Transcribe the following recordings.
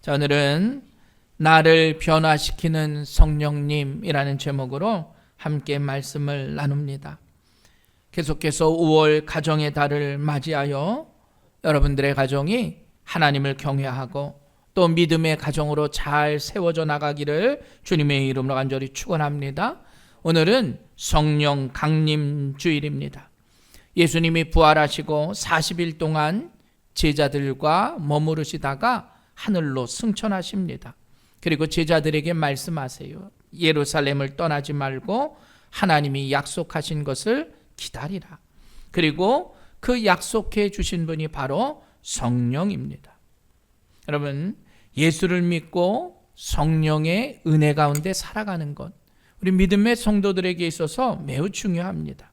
자, 오늘은 나를 변화시키는 성령님이라는 제목으로 함께 말씀을 나눕니다. 계속해서 5월 가정의 달을 맞이하여 여러분들의 가정이 하나님을 경외하고 또 믿음의 가정으로 잘 세워져 나가기를 주님의 이름으로 간절히 축원합니다. 오늘은 성령 강림 주일입니다. 예수님이 부활하시고 40일 동안 제자들과 머무르시다가 하늘로 승천하십니다. 그리고 제자들에게 말씀하세요. 예루살렘을 떠나지 말고 하나님이 약속하신 것을 기다리라. 그리고 그 약속해 주신 분이 바로 성령입니다. 여러분, 예수를 믿고 성령의 은혜 가운데 살아가는 것, 우리 믿음의 성도들에게 있어서 매우 중요합니다.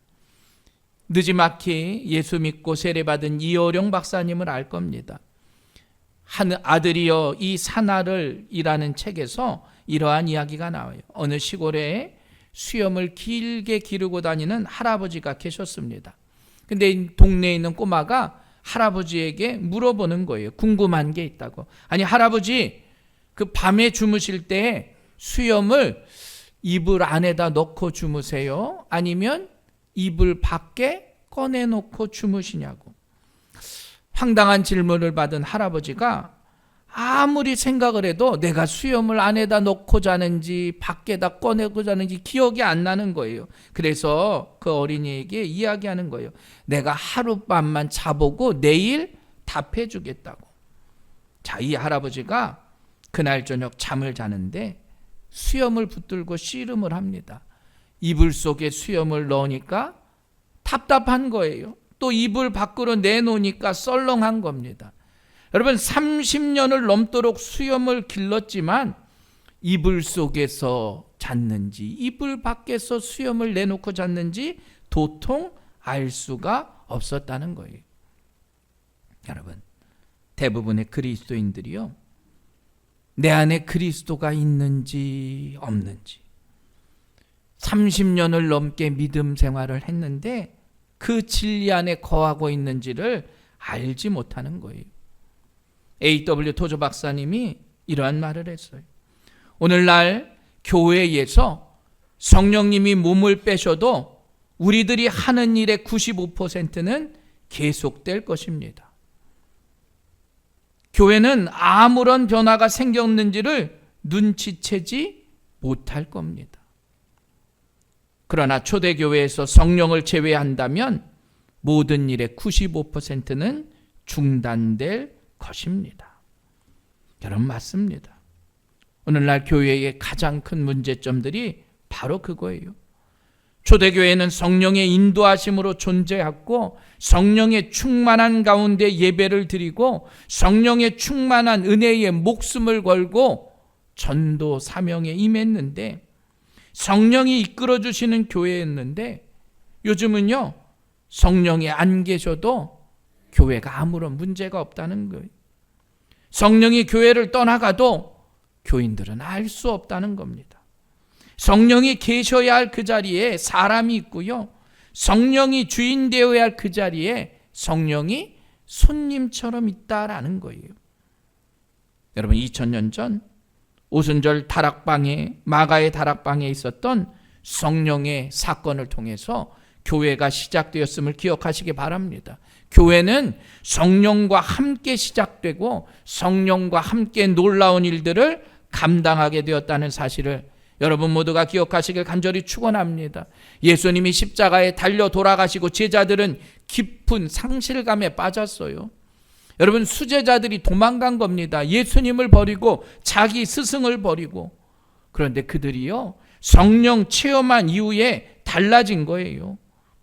느지막이 예수 믿고 세례받은 이어령 박사님을 알 겁니다. 한 아들이여 이 산하를 이라는 책에서 이러한 이야기가 나와요. 어느 시골에 수염을 길게 기르고 다니는 할아버지가 계셨습니다. 근데 동네에 있는 꼬마가 할아버지에게 물어보는 거예요. 궁금한 게 있다고. 아니, 할아버지, 그 밤에 주무실 때 수염을 이불 안에다 넣고 주무세요? 아니면 이불 밖에 꺼내놓고 주무시냐고. 황당한 질문을 받은 할아버지가 아무리 생각을 해도 내가 수염을 안에다 넣고 자는지 밖에다 꺼내고 자는지 기억이 안 나는 거예요. 그래서 그 어린이에게 이야기하는 거예요. 내가 하룻밤만 자보고 내일 답해 주겠다고. 자, 이 할아버지가 그날 저녁 잠을 자는데 수염을 붙들고 씨름을 합니다. 이불 속에 수염을 넣으니까 답답한 거예요. 또 이불 밖으로 내놓으니까 썰렁한 겁니다. 여러분, 30년을 넘도록 수염을 길렀지만 이불 속에서 잤는지 이불 밖에서 수염을 내놓고 잤는지 도통 알 수가 없었다는 거예요. 여러분, 대부분의 그리스도인들이요, 내 안에 그리스도가 있는지 없는지 30년을 넘게 믿음 생활을 했는데 그 진리 안에 거하고 있는지를 알지 못하는 거예요. A.W. 토저 박사님이 이러한 말을 했어요. 오늘날 교회에서 성령님이 몸을 빼셔도 우리들이 하는 일의 95%는 계속될 것입니다. 교회는 아무런 변화가 생겼는지를 눈치채지 못할 겁니다. 그러나 초대교회에서 성령을 제외한다면 모든 일의 95%는 중단될 것입니다. 여러분, 맞습니다. 오늘날 교회의 가장 큰 문제점들이 바로 그거예요. 초대교회는 성령의 인도하심으로 존재했고 성령의 충만한 가운데 예배를 드리고 성령의 충만한 은혜에 목숨을 걸고 전도 사명에 임했는데 성령이 이끌어 주시는 교회였는데 요즘은요, 성령이 안 계셔도 교회가 아무런 문제가 없다는 거예요. 성령이 교회를 떠나가도 교인들은 알 수 없다는 겁니다. 성령이 계셔야 할 그 자리에 사람이 있고요, 성령이 주인 되어야 할 그 자리에 성령이 손님처럼 있다라는 거예요. 여러분, 2000년 전 오순절 다락방에, 마가의 다락방에 있었던 성령의 사건을 통해서 교회가 시작되었음을 기억하시기 바랍니다. 교회는 성령과 함께 시작되고 성령과 함께 놀라운 일들을 감당하게 되었다는 사실을 여러분 모두가 기억하시길 간절히 축원합니다. 예수님이 십자가에 달려 돌아가시고 제자들은 깊은 상실감에 빠졌어요. 여러분, 수제자들이 도망간 겁니다. 예수님을 버리고 자기 스승을 버리고. 그런데 그들이요, 성령 체험한 이후에 달라진 거예요.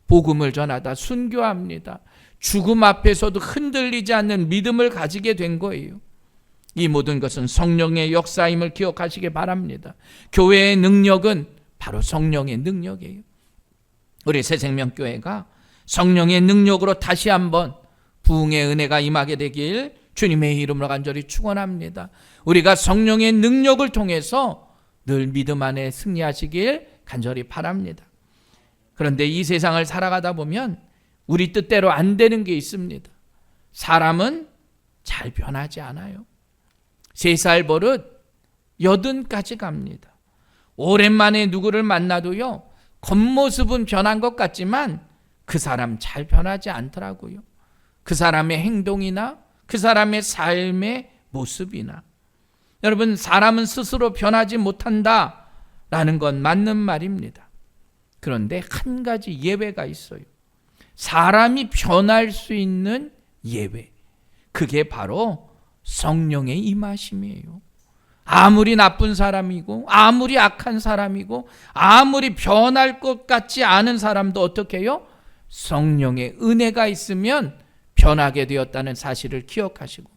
복음을 전하다 순교합니다. 죽음 앞에서도 흔들리지 않는 믿음을 가지게 된 거예요. 이 모든 것은 성령의 역사임을 기억하시기 바랍니다. 교회의 능력은 바로 성령의 능력이에요. 우리 새생명교회가 성령의 능력으로 다시 한번 부흥의 은혜가 임하게 되길 주님의 이름으로 간절히 축원합니다. 우리가 성령의 능력을 통해서 늘 믿음 안에 승리하시길 간절히 바랍니다. 그런데 이 세상을 살아가다 보면 우리 뜻대로 안 되는 게 있습니다. 사람은 잘 변하지 않아요. 3살 버릇 80까지 갑니다. 오랜만에 누구를 만나도요, 겉모습은 변한 것 같지만 그 사람 잘 변하지 않더라고요. 그 사람의 행동이나 그 사람의 삶의 모습이나. 여러분, 사람은 스스로 변하지 못한다라는 건 맞는 말입니다. 그런데 한 가지 예외가 있어요. 사람이 변할 수 있는 예외. 그게 바로 성령의 임하심이에요. 아무리 나쁜 사람이고 아무리 악한 사람이고 아무리 변할 것 같지 않은 사람도 어떻게 해요? 성령의 은혜가 있으면 변하게 되었다는 사실을 기억하시고,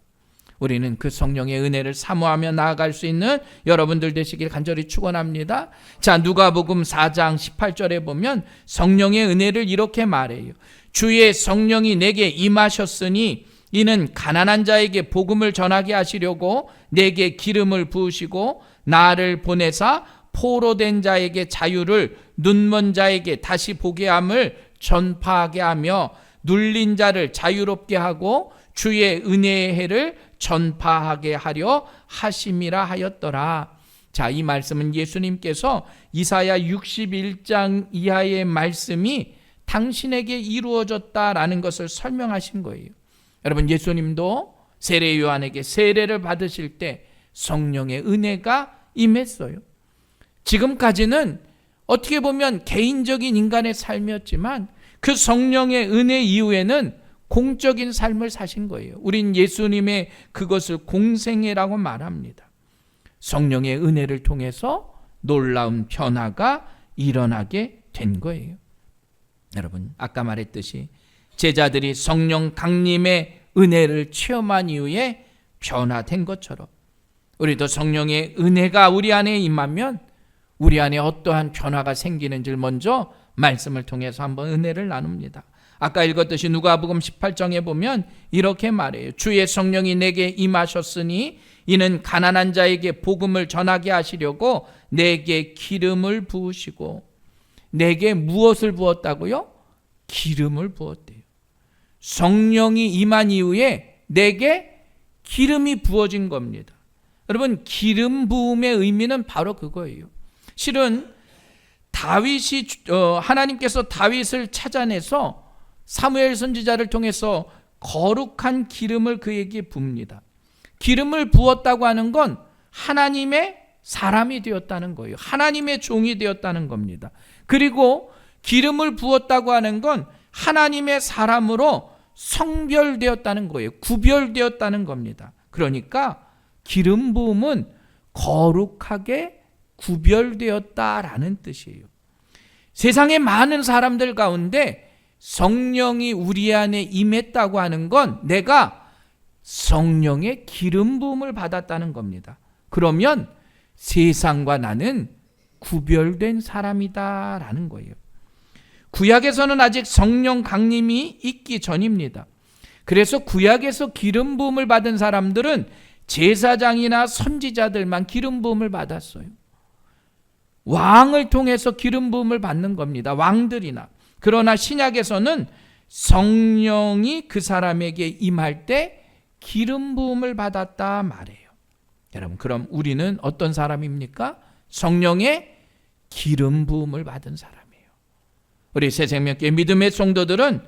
우리는 그 성령의 은혜를 사모하며 나아갈 수 있는 여러분들 되시길 간절히 축원합니다. 자, 누가복음 4장 18절에 보면 성령의 은혜를 이렇게 말해요. 주의 성령이 내게 임하셨으니 이는 가난한 자에게 복음을 전하게 하시려고 내게 기름을 부으시고 나를 보내사 포로된 자에게 자유를, 눈먼 자에게 다시 보게 함을 전파하게 하며 눌린 자를 자유롭게 하고 주의 은혜의 해를 전파하게 하려 하심이라 하였더라. 자, 이 말씀은 예수님께서 이사야 61장 이하의 말씀이 당신에게 이루어졌다라는 것을 설명하신 거예요. 여러분, 예수님도 세례 요한에게 세례를 받으실 때 성령의 은혜가 임했어요. 지금까지는 어떻게 보면 개인적인 인간의 삶이었지만 그 성령의 은혜 이후에는 공적인 삶을 사신 거예요. 우린 예수님의 그것을 공생애라고 말합니다. 성령의 은혜를 통해서 놀라운 변화가 일어나게 된 거예요. 여러분, 아까 말했듯이 제자들이 성령 강림의 은혜를 체험한 이후에 변화된 것처럼 우리도 성령의 은혜가 우리 안에 임하면 우리 안에 어떠한 변화가 생기는지를 먼저 말씀을 통해서 한번 은혜를 나눕니다. 아까 읽었듯이 누가복음 18장에 보면 이렇게 말해요. 주의 성령이 내게 임하셨으니 이는 가난한 자에게 복음을 전하게 하시려고 내게 기름을 부으시고. 내게 무엇을 부었다고요? 기름을 부었대요. 성령이 임한 이후에 내게 기름이 부어진 겁니다. 여러분, 기름 부음의 의미는 바로 그거예요. 실은 다윗이 하나님께서 다윗을 찾아내서 사무엘 선지자를 통해서 거룩한 기름을 그에게 붓습니다. 기름을 부었다고 하는 건 하나님의 사람이 되었다는 거예요. 하나님의 종이 되었다는 겁니다. 그리고 기름을 부었다고 하는 건 하나님의 사람으로 성별되었다는 거예요. 구별되었다는 겁니다. 그러니까 기름 부음은 거룩하게 구별되었다라는 뜻이에요. 세상의 많은 사람들 가운데 성령이 우리 안에 임했다고 하는 건 내가 성령의 기름 부음을 받았다는 겁니다. 그러면 세상과 나는 구별된 사람이다라는 거예요. 구약에서는 아직 성령 강림이 있기 전입니다. 그래서 구약에서 기름 부음을 받은 사람들은 제사장이나 선지자들만 기름 부음을 받았어요. 왕을 통해서 기름 부음을 받는 겁니다. 왕들이나. 그러나 신약에서는 성령이 그 사람에게 임할 때 기름 부음을 받았다 말해요. 여러분, 그럼 우리는 어떤 사람입니까? 성령의 기름 부음을 받은 사람이에요. 우리 새생명교회 믿음의 성도들은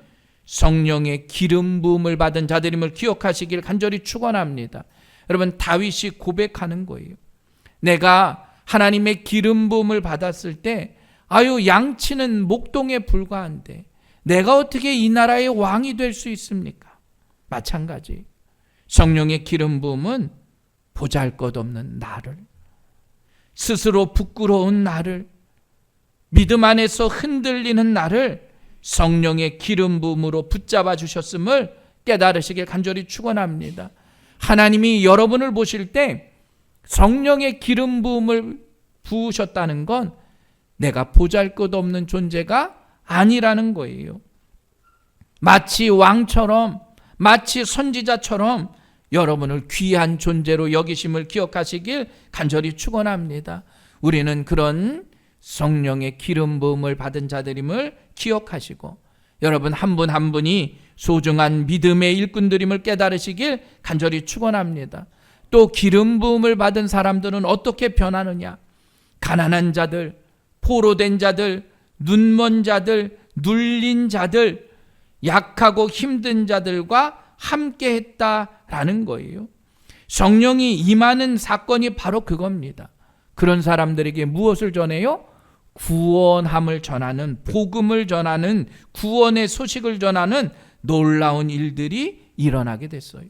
성령의 기름 부음을 받은 자들임을 기억하시길 간절히 축원합니다. 여러분, 다윗이 고백하는 거예요. 내가 하나님의 기름 부음을 받았을 때 양치는 목동에 불과한데 내가 어떻게 이 나라의 왕이 될 수 있습니까? 마찬가지. 성령의 기름 부음은 보잘것없는 나를, 스스로 부끄러운 나를, 믿음 안에서 흔들리는 나를 성령의 기름 부음으로 붙잡아 주셨음을 깨달으시길 간절히 축원합니다. 하나님이 여러분을 보실 때 성령의 기름 부음을 부으셨다는 건 내가 보잘것없는 존재가 아니라는 거예요. 마치 왕처럼, 마치 선지자처럼 여러분을 귀한 존재로 여기심을 기억하시길 간절히 축원합니다. 우리는 그런 성령의 기름 부음을 받은 자들임을 기억하시고 여러분 한 분 한 분이 소중한 믿음의 일꾼들임을 깨달으시길 간절히 축원합니다. 또 기름 부음을 받은 사람들은 어떻게 변하느냐? 가난한 자들, 포로된 자들, 눈먼 자들, 눌린 자들, 약하고 힘든 자들과 함께 했다라는 거예요. 성령이 임하는 사건이 바로 그겁니다. 그런 사람들에게 무엇을 전해요? 구원함을 전하는, 복음을 전하는, 구원의 소식을 전하는 놀라운 일들이 일어나게 됐어요.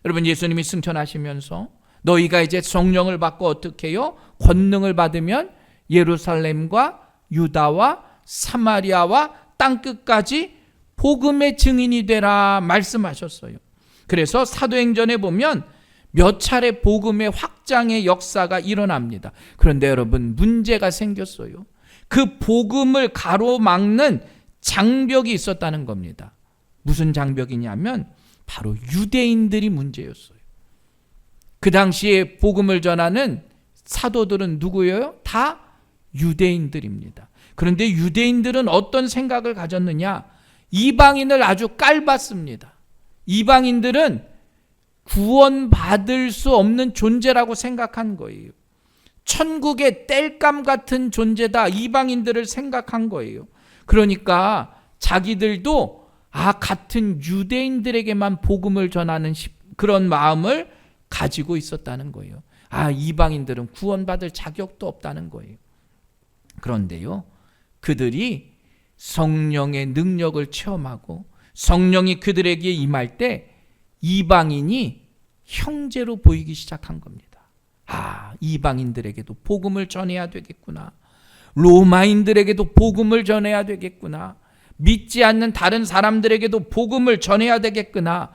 여러분, 예수님이 승천하시면서 너희가 이제 성령을 받고 어떻게 해요? 권능을 받으면 예루살렘과 유다와 사마리아와 땅끝까지 복음의 증인이 되라 말씀하셨어요. 그래서 사도행전에 보면 몇 차례 복음의 확장의 역사가 일어납니다. 그런데 여러분, 문제가 생겼어요. 그 복음을 가로막는 장벽이 있었다는 겁니다. 무슨 장벽이냐면 바로 유대인들이 문제였어요. 그 당시에 복음을 전하는 사도들은 누구예요? 다 유대인들입니다. 그런데 유대인들은 어떤 생각을 가졌느냐? 이방인을 아주 깔봤습니다. 이방인들은 구원받을 수 없는 존재라고 생각한 거예요. 천국의 땔감 같은 존재다, 이방인들을 생각한 거예요. 그러니까 자기들도 같은 유대인들에게만 복음을 전하는 그런 마음을 가지고 있었다는 거예요. 이방인들은 구원받을 자격도 없다는 거예요. 그런데요, 그들이 성령의 능력을 체험하고 성령이 그들에게 임할 때 이방인이 형제로 보이기 시작한 겁니다. 이방인들에게도 복음을 전해야 되겠구나. 로마인들에게도 복음을 전해야 되겠구나. 믿지 않는 다른 사람들에게도 복음을 전해야 되겠구나.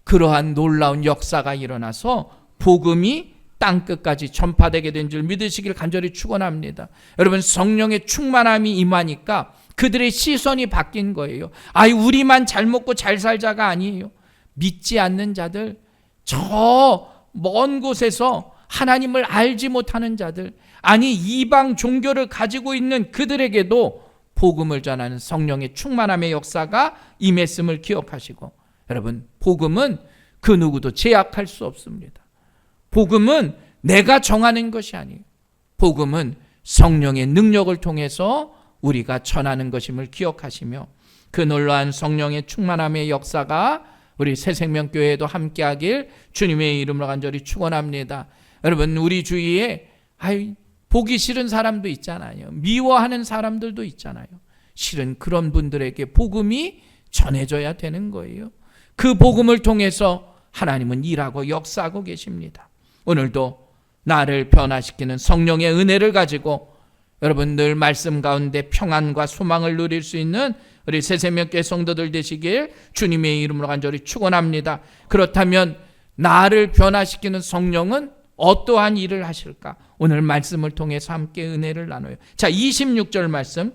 그러한 놀라운 역사가 일어나서 복음이 땅끝까지 전파되게 된 줄 믿으시길 간절히 축원합니다. 여러분, 성령의 충만함이 임하니까 그들의 시선이 바뀐 거예요. 우리만 잘 먹고 잘 살자가 아니에요. 믿지 않는 자들, 저 먼 곳에서 하나님을 알지 못하는 자들, 이방 종교를 가지고 있는 그들에게도 복음을 전하는 성령의 충만함의 역사가 임했음을 기억하시고, 여러분, 복음은 그 누구도 제약할 수 없습니다. 복음은 내가 정하는 것이 아니에요. 복음은 성령의 능력을 통해서 우리가 전하는 것임을 기억하시며, 그 놀라운 성령의 충만함의 역사가 우리 새생명교회에도 함께하길 주님의 이름으로 간절히 축원합니다. 여러분, 우리 주위에 보기 싫은 사람도 있잖아요. 미워하는 사람들도 있잖아요. 실은 그런 분들에게 복음이 전해져야 되는 거예요. 그 복음을 통해서 하나님은 일하고 역사하고 계십니다. 오늘도 나를 변화시키는 성령의 은혜를 가지고 여러분 늘 말씀 가운데 평안과 소망을 누릴 수 있는 우리 새생명교회 성도들 되시길 주님의 이름으로 간절히 축원합니다. 그렇다면 나를 변화시키는 성령은 어떠한 일을 하실까? 오늘 말씀을 통해서 함께 은혜를 나눠요. 자, 26절 말씀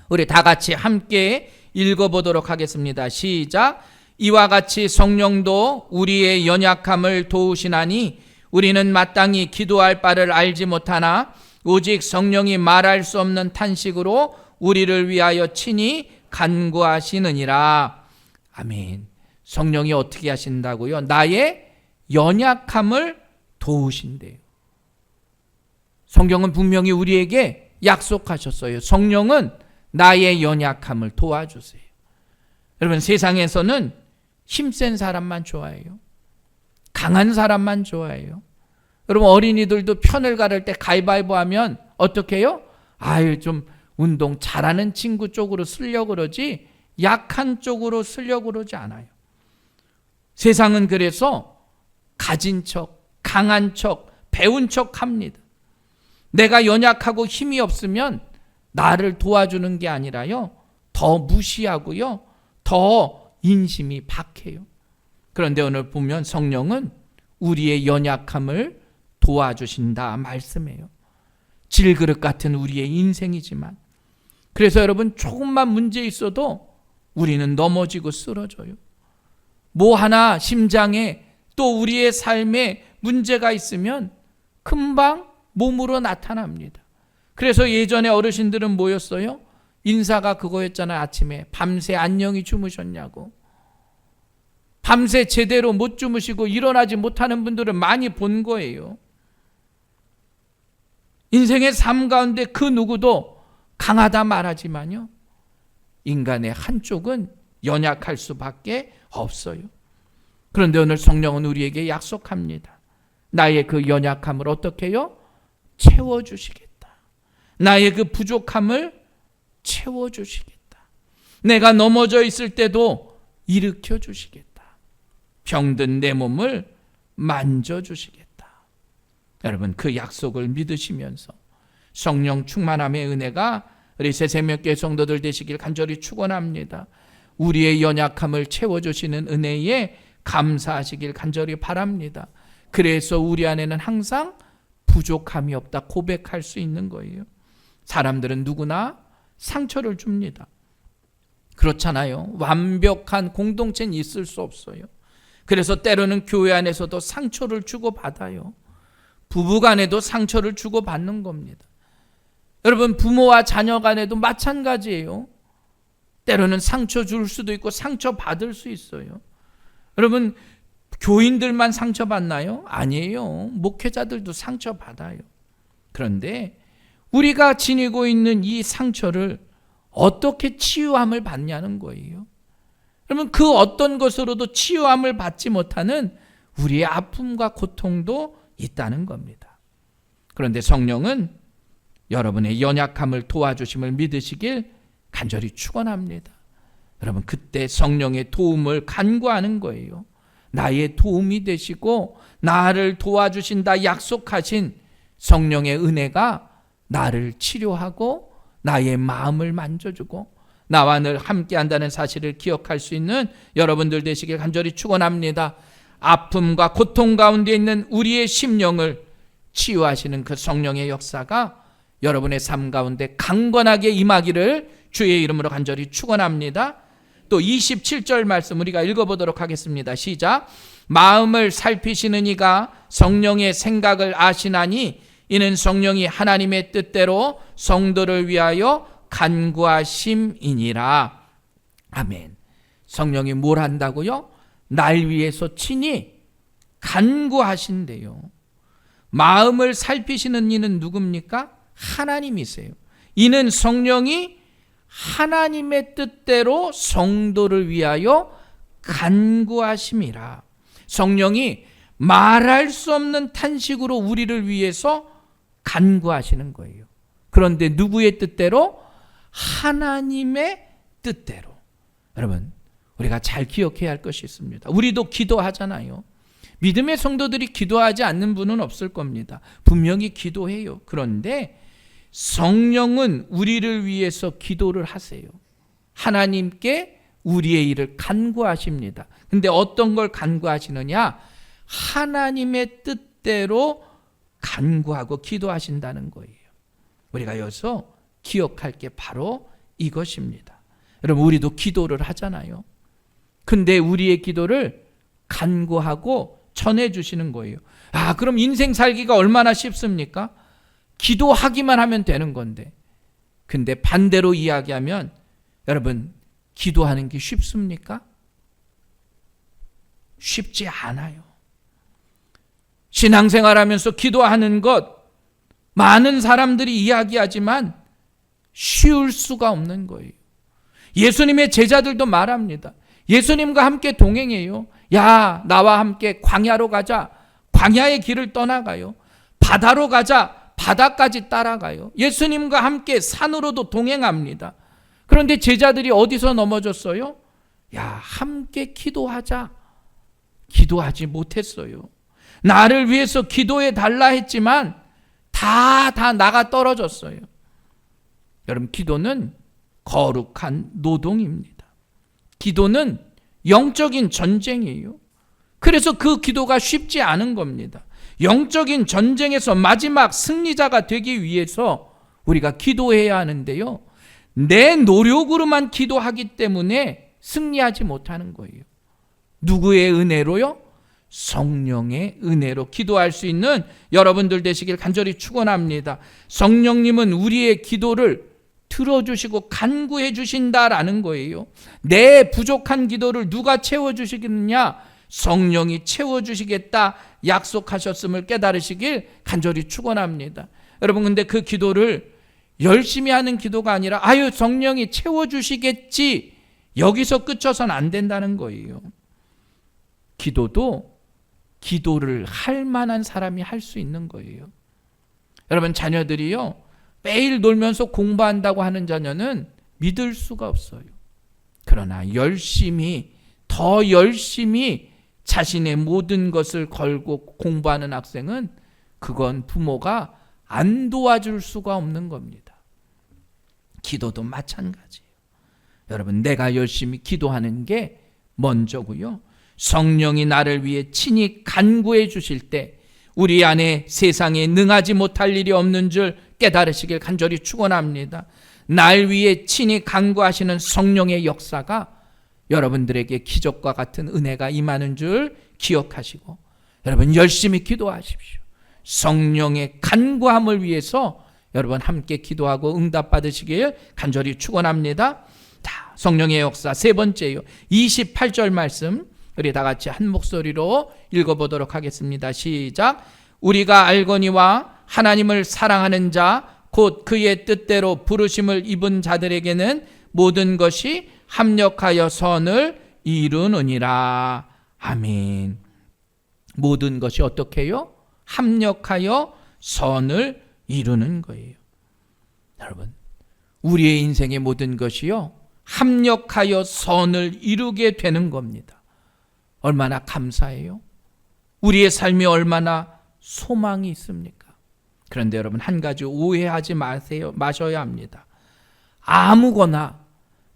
우리 다 같이 함께 읽어보도록 하겠습니다. 시작. 이와 같이 성령도 우리의 연약함을 도우시나니 우리는 마땅히 기도할 바를 알지 못하나 오직 성령이 말할 수 없는 탄식으로 우리를 위하여 친히 간구하시느니라. 아멘. 성령이 어떻게 하신다고요? 나의 연약함을 도우신대요. 성경은 분명히 우리에게 약속하셨어요. 성령은 나의 연약함을 도와주세요. 여러분, 세상에서는 힘센 사람만 좋아해요. 강한 사람만 좋아해요. 여러분, 어린이들도 편을 가를 때 가위바위보 하면 어떻게 해요? 좀 운동 잘하는 친구 쪽으로 쓰려고 그러지 약한 쪽으로 쓰려고 그러지 않아요. 세상은 그래서 가진 척, 강한 척, 배운 척 합니다. 내가 연약하고 힘이 없으면 나를 도와주는 게 아니라요, 더 무시하고요, 더 인심이 박해요. 그런데 오늘 보면 성령은 우리의 연약함을 도와주신다 말씀해요. 질그릇 같은 우리의 인생이지만, 그래서 여러분, 조금만 문제 있어도 우리는 넘어지고 쓰러져요. 뭐 하나 심장에 또 우리의 삶에 문제가 있으면 금방 몸으로 나타납니다. 그래서 예전에 어르신들은 뭐였어요? 인사가 그거였잖아요. 아침에 밤새 안녕히 주무셨냐고. 밤새 제대로 못 주무시고 일어나지 못하는 분들을 많이 본 거예요. 인생의 삶 가운데 그 누구도 강하다 말하지만요, 인간의 한쪽은 연약할 수밖에 없어요. 그런데 오늘 성령은 우리에게 약속합니다. 나의 그 연약함을 어떻게 해요? 채워주시겠다. 나의 그 부족함을 채워주시겠다. 내가 넘어져 있을 때도 일으켜 주시겠다. 병든 내 몸을 만져주시겠다. 여러분, 그 약속을 믿으시면서 성령 충만함의 은혜가 우리 새생명교회 성도들 되시길 간절히 축원합니다. 우리의 연약함을 채워주시는 은혜에 감사하시길 간절히 바랍니다. 그래서 우리 안에는 항상 부족함이 없다 고백할 수 있는 거예요. 사람들은 누구나 상처를 줍니다. 그렇잖아요. 완벽한 공동체는 있을 수 없어요. 그래서 때로는 교회 안에서도 상처를 주고받아요. 부부간에도 상처를 주고받는 겁니다. 여러분, 부모와 자녀 간에도 마찬가지예요. 때로는 상처 줄 수도 있고 상처 받을 수 있어요. 여러분, 교인들만 상처받나요? 아니에요. 목회자들도 상처받아요. 그런데 우리가 지니고 있는 이 상처를 어떻게 치유함을 받냐는 거예요. 그러면 그 어떤 것으로도 치유함을 받지 못하는 우리의 아픔과 고통도 있다는 겁니다. 그런데 성령은 여러분의 연약함을 도와주심을 믿으시길 간절히 축원합니다. 여러분, 그때 성령의 도움을 간구하는 거예요. 나의 도움이 되시고 나를 도와주신다 약속하신 성령의 은혜가 나를 치료하고 나의 마음을 만져주고 나와 늘 함께한다는 사실을 기억할 수 있는 여러분들 되시길 간절히 축원합니다. 아픔과 고통 가운데 있는 우리의 심령을 치유하시는 그 성령의 역사가 여러분의 삶 가운데 강건하게 임하기를 주의 이름으로 간절히 축원합니다. 또 27절 말씀 우리가 읽어보도록 하겠습니다. 시작. 마음을 살피시는 이가 성령의 생각을 아시나니 이는 성령이 하나님의 뜻대로 성도를 위하여 간구하심이니라. 아멘. 성령이 뭘 한다고요? 날 위해서 친히 간구하신대요. 마음을 살피시는 이는 누굽니까? 하나님이세요. 이는 성령이 하나님의 뜻대로 성도를 위하여 간구하심이라. 성령이 말할 수 없는 탄식으로 우리를 위해서 간구하시는 거예요. 그런데 누구의 뜻대로? 하나님의 뜻대로. 여러분, 우리가 잘 기억해야 할 것이 있습니다. 우리도 기도하잖아요. 믿음의 성도들이 기도하지 않는 분은 없을 겁니다. 분명히 기도해요. 그런데 성령은 우리를 위해서 기도를 하세요. 하나님께 우리의 일을 간구하십니다. 근데 어떤 걸 간구하시느냐? 하나님의 뜻대로 간구하고 기도하신다는 거예요. 우리가 여기서 기억할 게 바로 이것입니다. 여러분, 우리도 기도를 하잖아요. 근데 우리의 기도를 간구하고 전해주시는 거예요. 아, 그럼 인생 살기가 얼마나 쉽습니까? 기도하기만 하면 되는 건데. 근데 반대로 이야기하면 여러분, 기도하는 게 쉽습니까? 쉽지 않아요. 신앙생활하면서 기도하는 것 많은 사람들이 이야기하지만 쉬울 수가 없는 거예요. 예수님의 제자들도 말합니다. 예수님과 함께 동행해요. 야, 나와 함께 광야로 가자. 광야의 길을 떠나가요. 바다로 가자. 바다까지 따라가요. 예수님과 함께 산으로도 동행합니다. 그런데 제자들이 어디서 넘어졌어요? 야, 함께 기도하자. 기도하지 못했어요. 나를 위해서 기도해 달라 했지만 다 나가 떨어졌어요. 여러분, 기도는 거룩한 노동입니다. 기도는 영적인 전쟁이에요. 그래서 그 기도가 쉽지 않은 겁니다. 영적인 전쟁에서 마지막 승리자가 되기 위해서 우리가 기도해야 하는데요. 내 노력으로만 기도하기 때문에 승리하지 못하는 거예요. 누구의 은혜로요? 성령의 은혜로 기도할 수 있는 여러분들 되시길 간절히 축원합니다. 성령님은 우리의 기도를 들어주시고 간구해 주신다라는 거예요. 내 부족한 기도를 누가 채워주시겠느냐? 성령이 채워주시겠다 약속하셨음을 깨달으시길 간절히 축원합니다. 여러분, 근데 그 기도를 열심히 하는 기도가 아니라 성령이 채워주시겠지, 여기서 끝쳐서는 안 된다는 거예요. 기도도 기도를 할 만한 사람이 할 수 있는 거예요. 여러분, 자녀들이요, 매일 놀면서 공부한다고 하는 자녀는 믿을 수가 없어요. 그러나 더 열심히 자신의 모든 것을 걸고 공부하는 학생은, 그건 부모가 안 도와줄 수가 없는 겁니다. 기도도 마찬가지예요. 여러분, 내가 열심히 기도하는 게 먼저고요. 성령이 나를 위해 친히 간구해 주실 때 우리 안에 세상에 능하지 못할 일이 없는 줄 깨달으시길 간절히 축원합니다. 날 위해 친히 간구하시는 성령의 역사가 여러분들에게 기적과 같은 은혜가 임하는 줄 기억하시고, 여러분 열심히 기도하십시오. 성령의 간구함을 위해서 여러분 함께 기도하고 응답받으시길 간절히 축원합니다. 자, 성령의 역사 세 번째요. 28절 말씀 우리 다 같이 한 목소리로 읽어보도록 하겠습니다. 시작. 우리가 알거니와 하나님을 사랑하는 자 곧 그의 뜻대로 부르심을 입은 자들에게는 모든 것이 합력하여 선을 이루느니라. 아멘. 모든 것이 어떻게 해요? 합력하여 선을 이루는 거예요. 여러분, 우리의 인생의 모든 것이요, 합력하여 선을 이루게 되는 겁니다. 얼마나 감사해요? 우리의 삶이 얼마나 소망이 있습니까? 그런데 여러분, 한 가지 오해하지 마셔야 합니다. 아무거나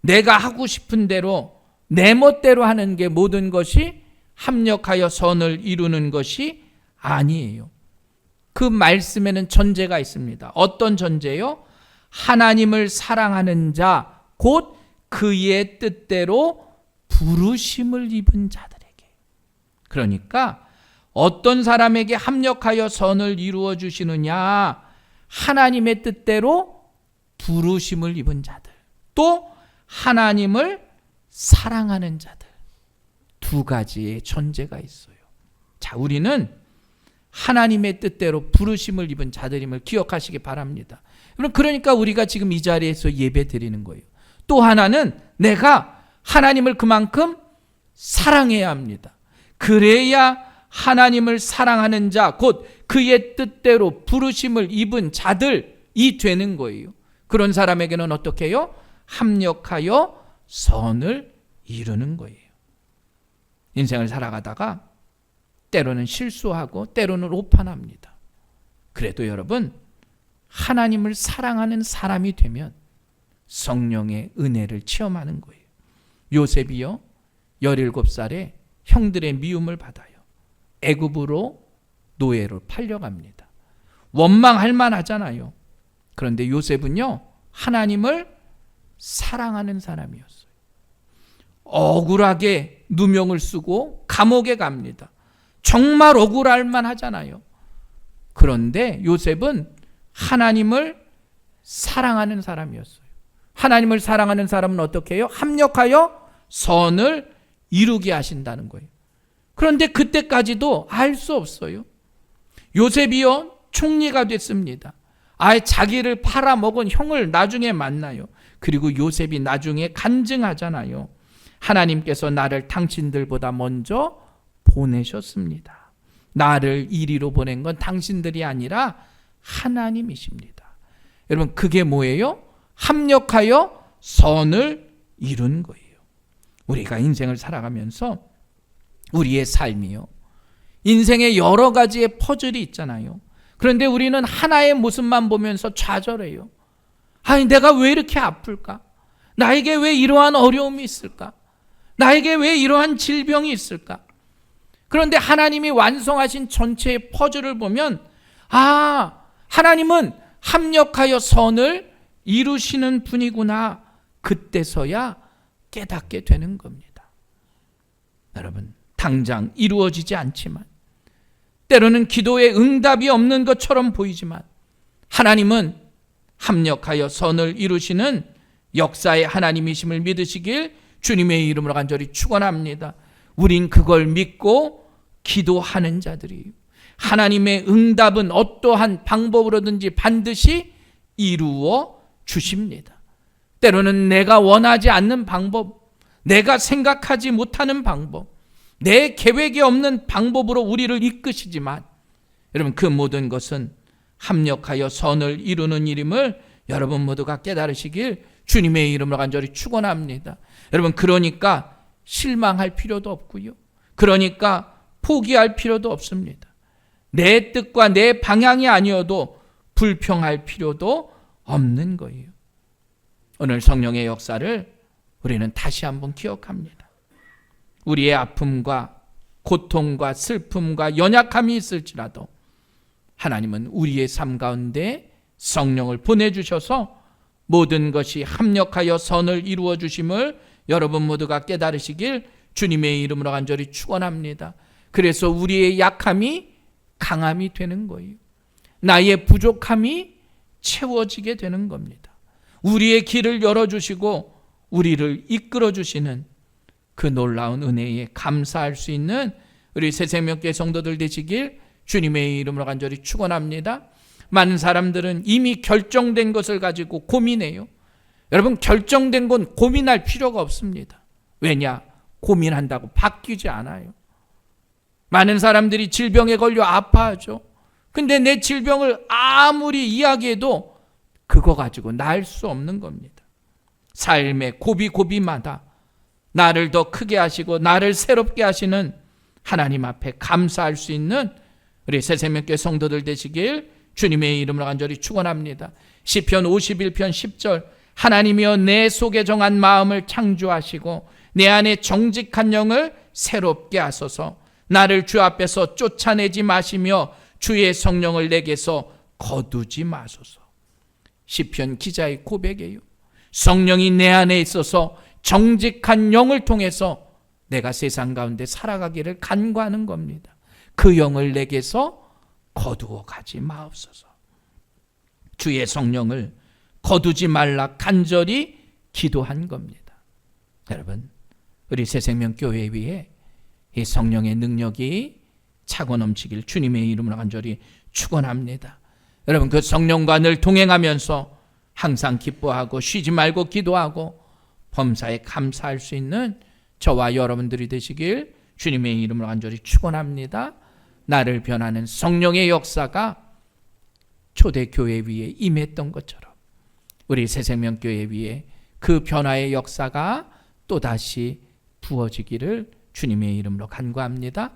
내가 하고 싶은 대로 내 멋대로 하는 게 모든 것이 합력하여 선을 이루는 것이 아니에요. 그 말씀에는 전제가 있습니다. 어떤 전제요? 하나님을 사랑하는 자 곧 그의 뜻대로 부르심을 입은 자들에게. 그러니까 어떤 사람에게 합력하여 선을 이루어 주시느냐? 하나님의 뜻대로 부르심을 입은 자들, 또 하나님을 사랑하는 자들, 두 가지의 전제가 있어요. 자, 우리는 하나님의 뜻대로 부르심을 입은 자들임을 기억하시기 바랍니다. 그러니까 우리가 지금 이 자리에서 예배 드리는 거예요. 또 하나는 내가 하나님을 그만큼 사랑해야 합니다. 그래야 하나님을 사랑하는 자, 곧 그의 뜻대로 부르심을 입은 자들이 되는 거예요. 그런 사람에게는 어떻게 해요? 합력하여 선을 이루는 거예요. 인생을 살아가다가 때로는 실수하고 때로는 오판합니다. 그래도 여러분, 하나님을 사랑하는 사람이 되면 성령의 은혜를 체험하는 거예요. 요셉이요, 17살에 형들의 미움을 받아요. 애굽으로 노예로 팔려갑니다. 원망할 만하잖아요. 그런데 요셉은요, 하나님을 사랑하는 사람이었어요. 억울하게 누명을 쓰고 감옥에 갑니다. 정말 억울할 만하잖아요. 그런데 요셉은 하나님을 사랑하는 사람이었어요. 하나님을 사랑하는 사람은 어떻게 해요? 합력하여 선을 이루게 하신다는 거예요. 그런데 그때까지도 알 수 없어요. 요셉이요, 총리가 됐습니다. 자기를 팔아먹은 형을 나중에 만나요. 그리고 요셉이 나중에 간증하잖아요. 하나님께서 나를 당신들보다 먼저 보내셨습니다. 나를 이리로 보낸 건 당신들이 아니라 하나님이십니다. 여러분, 그게 뭐예요? 합력하여 선을 이룬 거예요. 우리가 인생을 살아가면서 우리의 삶이요, 인생에 여러 가지의 퍼즐이 있잖아요. 그런데 우리는 하나의 모습만 보면서 좌절해요. 내가 왜 이렇게 아플까? 나에게 왜 이러한 어려움이 있을까? 나에게 왜 이러한 질병이 있을까? 그런데 하나님이 완성하신 전체의 퍼즐을 보면, 하나님은 합력하여 선을 이루시는 분이구나. 그때서야 깨닫게 되는 겁니다. 여러분, 당장 이루어지지 않지만, 때로는 기도에 응답이 없는 것처럼 보이지만, 하나님은 합력하여 선을 이루시는 역사의 하나님이심을 믿으시길 주님의 이름으로 간절히 축원합니다. 우린 그걸 믿고 기도하는 자들이에요. 하나님의 응답은 어떠한 방법으로든지 반드시 이루어 주십니다. 때로는 내가 원하지 않는 방법, 내가 생각하지 못하는 방법, 내 계획에 없는 방법으로 우리를 이끄시지만 여러분 그 모든 것은 합력하여 선을 이루는 일임을 여러분 모두가 깨달으시길 주님의 이름으로 간절히 축원합니다. 여러분 그러니까 실망할 필요도 없고요. 그러니까 포기할 필요도 없습니다. 내 뜻과 내 방향이 아니어도 불평할 필요도 없는 거예요. 오늘 성령의 역사를 우리는 다시 한번 기억합니다. 우리의 아픔과 고통과 슬픔과 연약함이 있을지라도 하나님은 우리의 삶 가운데 성령을 보내주셔서 모든 것이 합력하여 선을 이루어 주심을 여러분 모두가 깨달으시길 주님의 이름으로 간절히 축원합니다. 그래서 우리의 약함이 강함이 되는 거예요. 나의 부족함이 채워지게 되는 겁니다. 우리의 길을 열어주시고 우리를 이끌어주시는 그 놀라운 은혜에 감사할 수 있는 우리 새생명교회 성도들 되시길 주님의 이름으로 간절히 축원합니다. 많은 사람들은 이미 결정된 것을 가지고 고민해요. 여러분 결정된 건 고민할 필요가 없습니다. 왜냐? 고민한다고 바뀌지 않아요. 많은 사람들이 질병에 걸려 아파하죠. 근데 내 질병을 아무리 이야기해도 그거 가지고 나을 수 없는 겁니다. 삶의 고비고비마다 나를 더 크게 하시고 나를 새롭게 하시는 하나님 앞에 감사할 수 있는 우리 새생명교회 성도들 되시길 주님의 이름으로 간절히 축원합니다. 시편 51편 10절 하나님이여 내 속에 정한 마음을 창조하시고 내 안에 정직한 영을 새롭게 하소서. 나를 주 앞에서 쫓아내지 마시며 주의 성령을 내게서 거두지 마소서. 시편 기자의 고백이에요. 성령이 내 안에 있어서 정직한 영을 통해서 내가 세상 가운데 살아가기를 간구하는 겁니다. 그 영을 내게서 거두어 가지 마옵소서. 주의 성령을 거두지 말라 간절히 기도한 겁니다. 여러분 우리 새생명교회 위에 이 성령의 능력이 차고 넘치길 주님의 이름으로 간절히 축원합니다. 여러분 그 성령과 늘 동행하면서 항상 기뻐하고 쉬지 말고 기도하고 범사에 감사할 수 있는 저와 여러분들이 되시길 주님의 이름으로 간절히 축원합니다. 나를 변하는 성령의 역사가 초대교회 위에 임했던 것처럼 우리 새생명교회 위에 그 변화의 역사가 또다시 부어지기를 주님의 이름으로 간구합니다.